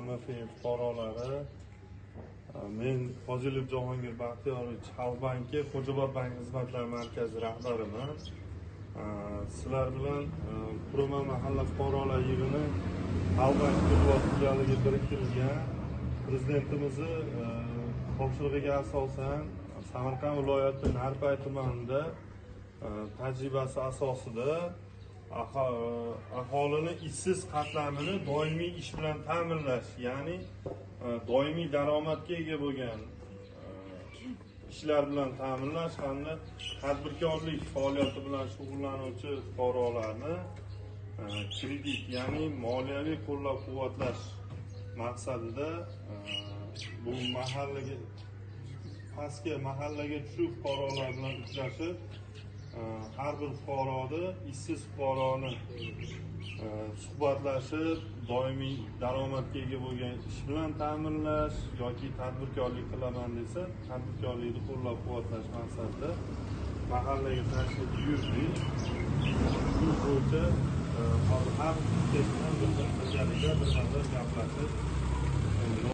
MMF fuqarolari, men Fozilov Jahongir Baxtiyorovich Xalq banki Xo'jaobod bank xizmatlari markazi rahbariman. Sizlar bilan Purma mahalla fuqarolar yig'ini Xalq banki Xo'jaobod filialiga biriktirilgan prezidentimizni topshirig'iga asosan Samarqand viloyati Narpay tumanida tajribasi asosida aholini ishsiz qatlamini doimiy ish bilan ta'minlash, ya'ni doimiy daromadga ega bo'lgan ishlar bilan ta'minlash hamda tadbirkorlik faoliyati bilan shug'ullanuvchi fuqarolarni kredit, ya'ni moliyaviy qo'llab-quvvatlash maqsadida bu pastki mahallaga tushib fuqarolar bilan uchrashib, har bir fuqaroni, ishsiz fuqaroni suhbatlashib, doimiy daromadga ega bo'lgan ish bilan ta'minlash yoki tadbirkorlik qilaman desa, tadbirkorlikni qo'llab-quvvatlash maqsadida mahallaga tashrif buyurdik. Shu bo'yicha har bir birgalikda bir nafar gaplashib